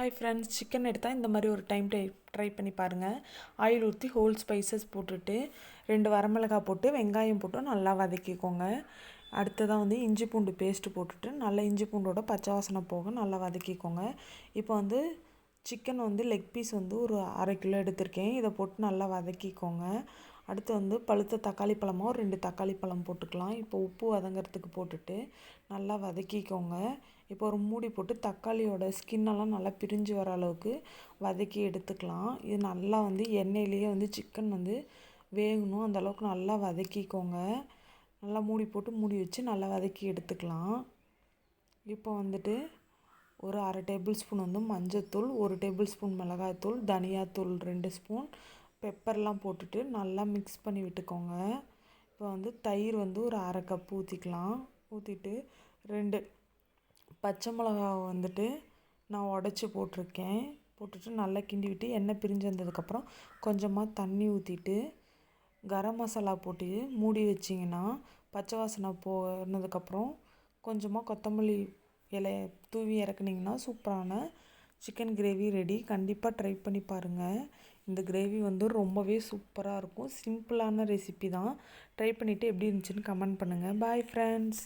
Hi friends, chicken எடுத்தால் இந்த மாதிரி ஒரு டைம் ட்ரை பண்ணி பாருங்கள். ஆயில் ஊற்றி ஹோல் ஸ்பைசஸ் போட்டுட்டு 2 வரமிளகாய் போட்டு வெங்காயம் போட்டு நல்லா வதக்கிக்கோங்க. அடுத்ததாக இஞ்சி பூண்டு பேஸ்ட்டு போட்டுட்டு நல்லா இஞ்சி பூண்டோட பச்சை வாசனை போக நல்லா வதக்கிக்கோங்க. இப்போ சிக்கன் லெக் பீஸ் ஒரு 1/2 கிலோ எடுத்திருக்கேன். இதை போட்டு நல்லா வதக்கிக்கோங்க. அடுத்து பழுத்த தக்காளி பழமாக ஒரு 2 தக்காளி பழம் போட்டுக்கலாம். இப்போ உப்பு வதங்கிறதுக்கு போட்டுட்டு நல்லா வதக்கிக்கோங்க. இப்போ ஒரு மூடி போட்டு தக்காளியோட ஸ்கின்னெல்லாம் நல்லா பிரிஞ்சு வர அளவுக்கு வதக்கி எடுத்துக்கலாம். இது நல்லா எண்ணெயிலேயே சிக்கன் வேகணும், அந்தளவுக்கு நல்லா வதக்கிக்கோங்க. நல்லா மூடி போட்டு மூடி வச்சு நல்லா வதக்கி எடுத்துக்கலாம். இப்போ ஒரு 1/2 டேபிள் ஸ்பூன் மஞ்சள்தூள், 1 டேபிள் ஸ்பூன் மிளகாய்த்தூள், தனியாத்தூள் 2 ஸ்பூன், பெப்பர்லாம் போட்டுட்டு நல்லா மிக்ஸ் பண்ணி விட்டுக்கோங்க. இப்போ தயிர் ஒரு 1/2 கப் ஊற்றிக்கலாம். ஊற்றிட்டு 2 பச்சை மிளகாவை நான் உடச்சி போட்டிருக்கேன். போட்டுட்டு நல்லா கிண்டி விட்டு எண்ணெய் பிரிஞ்சு வந்ததுக்கப்புறம் கொஞ்சமாக தண்ணி ஊற்றிட்டு கரம் மசாலா போட்டு மூடி வச்சிங்கன்னா பச்சை வாசனை போனதுக்கப்புறம் கொஞ்சமாக கொத்தமல்லி இலையை தூவி இறக்குனிங்கன்னா சூப்பரான சிக்கன் கிரேவி ரெடி. கண்டிப்பாக ட்ரை பண்ணி பாருங்கள். இந்த கிரேவி ரொம்பவே சூப்பராக இருக்கும். சிம்பிளான ரெசிபி தான். ட்ரை பண்ணிவிட்டு எப்படி இருந்துச்சுன்னு கமெண்ட் பண்ணுங்கள். Bye friends.